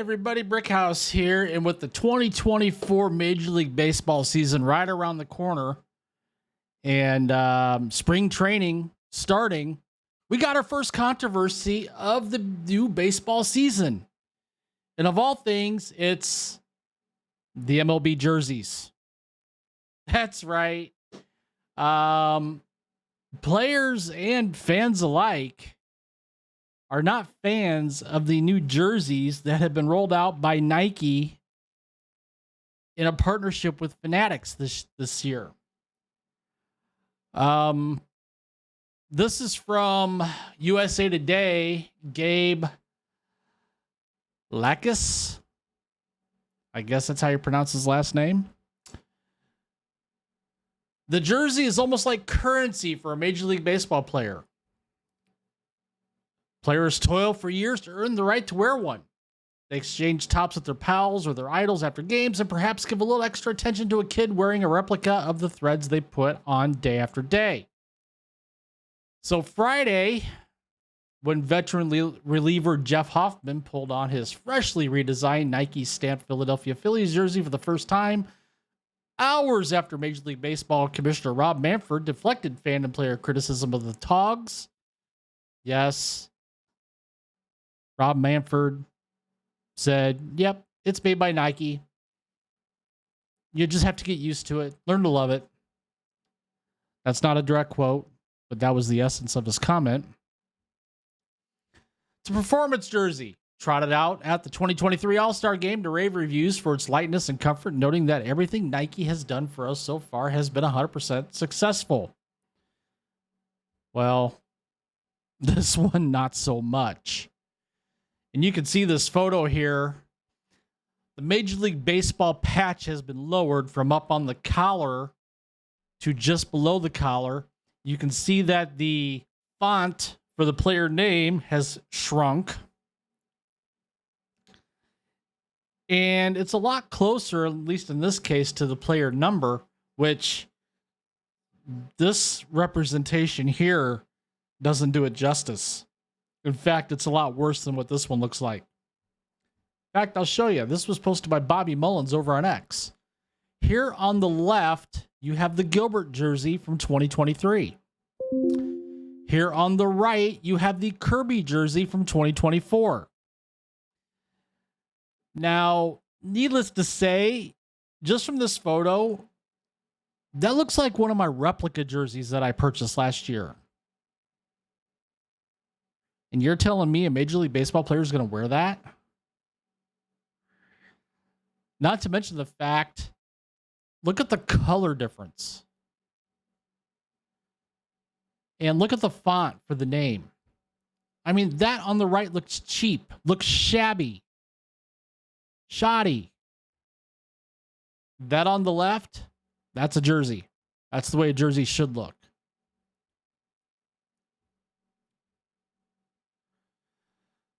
everybody, Brickhouse here, and with the 2024 Major League Baseball season right around the corner and spring training starting, we got our first controversy of the new baseball season. And of all things, it's the MLB jerseys. That's right. Players and fans alike are not fans of the new jerseys that have been rolled out by Nike in a partnership with Fanatics this year. This is from USA Today. Gabe Lacus, I guess that's how you pronounce his last name. The jersey is almost like currency for a Major League Baseball player. Players toil for years to earn the right to wear one. They exchange tops with their pals or their idols after games and perhaps give a little extra attention to a kid wearing a replica of the threads they put on day after day. So Friday, when veteran reliever Jeff Hoffman pulled on his freshly redesigned Nike stamped Philadelphia Phillies jersey for the first time, hours after Major League Baseball Commissioner Rob Manfred deflected fan and player criticism of the Togs. Yes, Rob Manfred said, yep, it's made by Nike. You just have to get used to it. Learn to love it. That's not a direct quote, but that was the essence of his comment. It's a performance jersey trotted out at the 2023 All-Star Game to rave reviews for its lightness and comfort, noting that everything Nike has done for us so far has been 100% successful. Well, this one, not so much. And you can see this photo here. The Major League Baseball patch has been lowered from up on the collar to just below the collar. You can see that the font for the player name has shrunk. And it's a lot closer, at least in this case, to the player number, which this representation here doesn't do it justice. In fact, it's a lot worse than what this one looks like. In fact, I'll show you. This was posted by Bobby Mullins over on X. Here on the left, you have the Gilbert jersey from 2023. Here on the right, you have the Kirby jersey from 2024. Now, needless to say, just from this photo, that looks like one of my replica jerseys that I purchased last year. And you're telling me a Major League Baseball player is going to wear that? Not to mention the fact, look at the color difference. And look at the font for the name. I mean, that on the right looks cheap, looks shabby, shoddy. That on the left, that's a jersey. That's the way a jersey should look.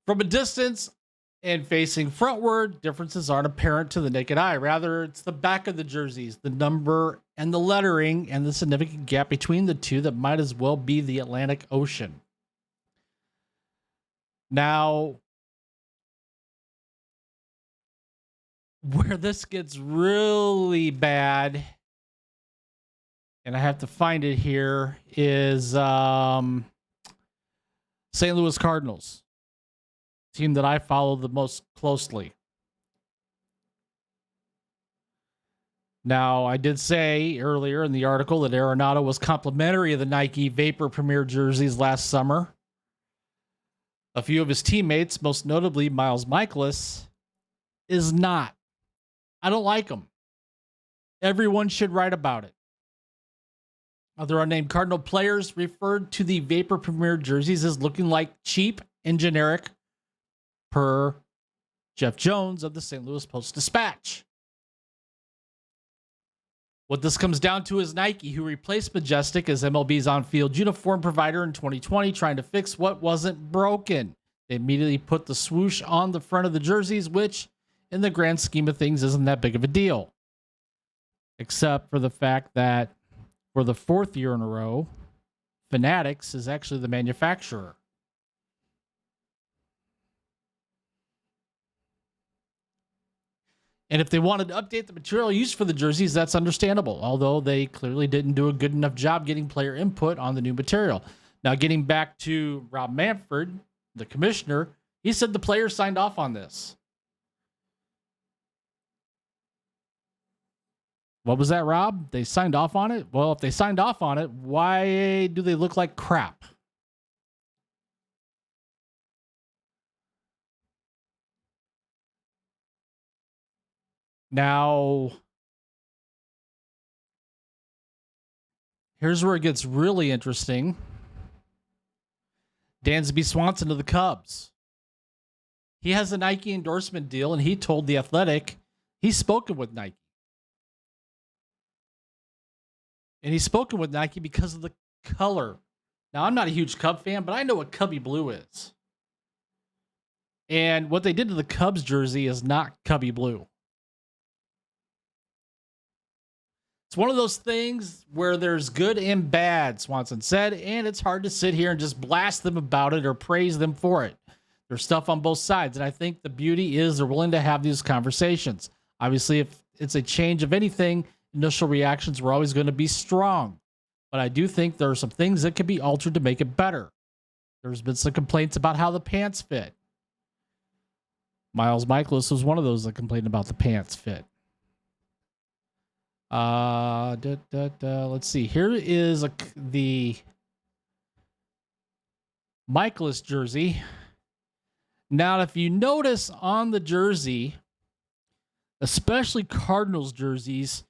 From a distance and facing frontward, differences aren't apparent to the naked eye. Rather, it's the back of the jerseys, the number and the lettering, and the significant gap between the two that might as well be the Atlantic Ocean. Now, where this gets really bad, and I have to find it here, is St. Louis Cardinals. Team that I follow the most closely. Now, I did say earlier in the article that Arenado was complimentary of the Nike Vapor Premier jerseys last summer. A few of his teammates, most notably Miles Mikolas, is not. I don't like him. Everyone should write about it. Other unnamed Cardinal players referred to the Vapor Premier jerseys as looking like cheap and generic, per Jeff Jones of the St. Louis Post-Dispatch. What this comes down to is Nike, who replaced Majestic as MLB's on-field uniform provider in 2020, trying to fix what wasn't broken. They immediately put the swoosh on the front of the jerseys, which, in the grand scheme of things, isn't that big of a deal. Except for the fact that, for the fourth year in a row, Fanatics is actually the manufacturer. And if they wanted to update the material used for the jerseys, that's understandable, although they clearly didn't do a good enough job getting player input on the new material. Now, getting back to Rob Manfred, the commissioner, he said the players signed off on this. What was that, Rob? They signed off on it? Well, if they signed off on it, why do they look like crap? Now, here's where it gets really interesting. Dansby Swanson to the Cubs. He has a Nike endorsement deal, and he told The Athletic he's spoken with Nike. And he's spoken with Nike because of the color. Now, I'm not a huge Cub fan, but I know what Cubby Blue is. And what they did to the Cubs jersey is not Cubby Blue. It's one of those things where there's good and bad, Swanson said, and it's hard to sit here and just blast them about it or praise them for it. There's stuff on both sides, and I think the beauty is they're willing to have these conversations. Obviously, if it's a change of anything, initial reactions were always going to be strong. But I do think there are some things that can be altered to make it better. There's been some complaints about how the pants fit. Miles Michaelis was one of those that complained about the pants fit. Let's see. Here is the Michaelis jersey. Now, if you notice on the jersey, especially Cardinals jerseys,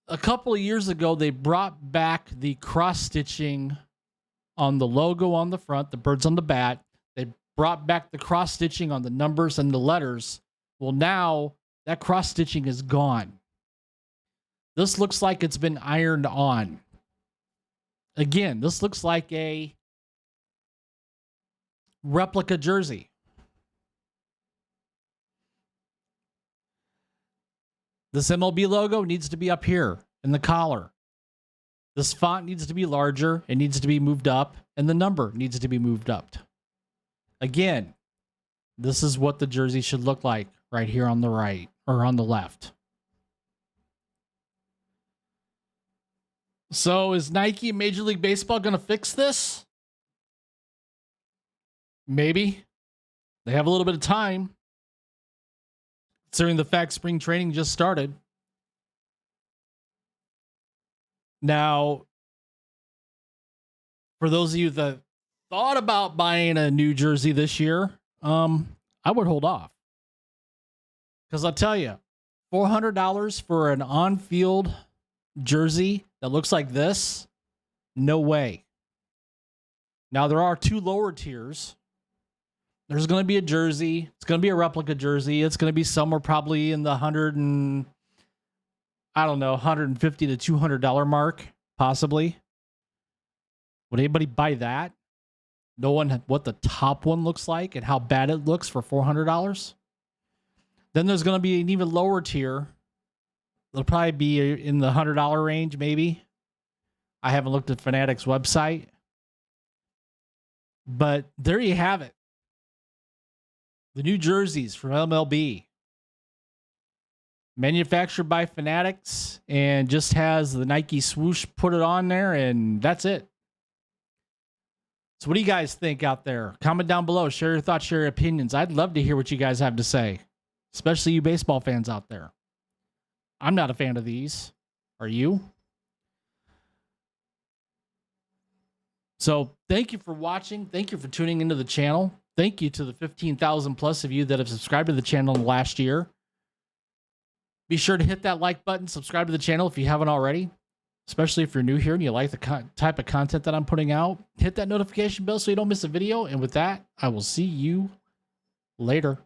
a couple of years ago, they brought back the cross-stitching on the logo on the front, the birds on the bat. They brought back the cross-stitching on the numbers and the letters. Well, now that cross-stitching is gone. This looks like it's been ironed on. Again, this looks like a replica jersey. This MLB logo needs to be up here in the collar. This font needs to be larger. It needs to be moved up. And the number needs to be moved up. Again, this is what the jersey should look like right here on the right or on the left. So is Nike and Major League Baseball going to fix this? Maybe. They have a little bit of time, considering the fact spring training just started. Now, for those of you that thought about buying a new jersey this year, I would hold off. Because I'll tell you, $400 for an on-field jersey that looks like this? No way. Now, there are two lower tiers. There's going to be a jersey. It's going to be a replica jersey. It's going to be somewhere probably in the $150 to $200 mark, possibly. Would anybody buy that? Knowing what the top one looks like and how bad it looks for $400? Then there's going to be an even lower tier. It'll probably be in the $100 range, maybe. I haven't looked at Fanatics' website. But there you have it. The new jerseys from MLB. Manufactured by Fanatics and just has the Nike swoosh put it on there, and that's it. So what do you guys think out there? Comment down below. Share your thoughts, share your opinions. I'd love to hear what you guys have to say, especially you baseball fans out there. I'm not a fan of these. Are you? So thank you for watching. Thank you for tuning into the channel. Thank you to the 15,000 plus of you that have subscribed to the channel in the last year. Be sure to hit that like button, subscribe to the channel if you haven't already, especially if you're new here and you like the type of content that I'm putting out. Hit that notification bell so you don't miss a video. And with that, I will see you later.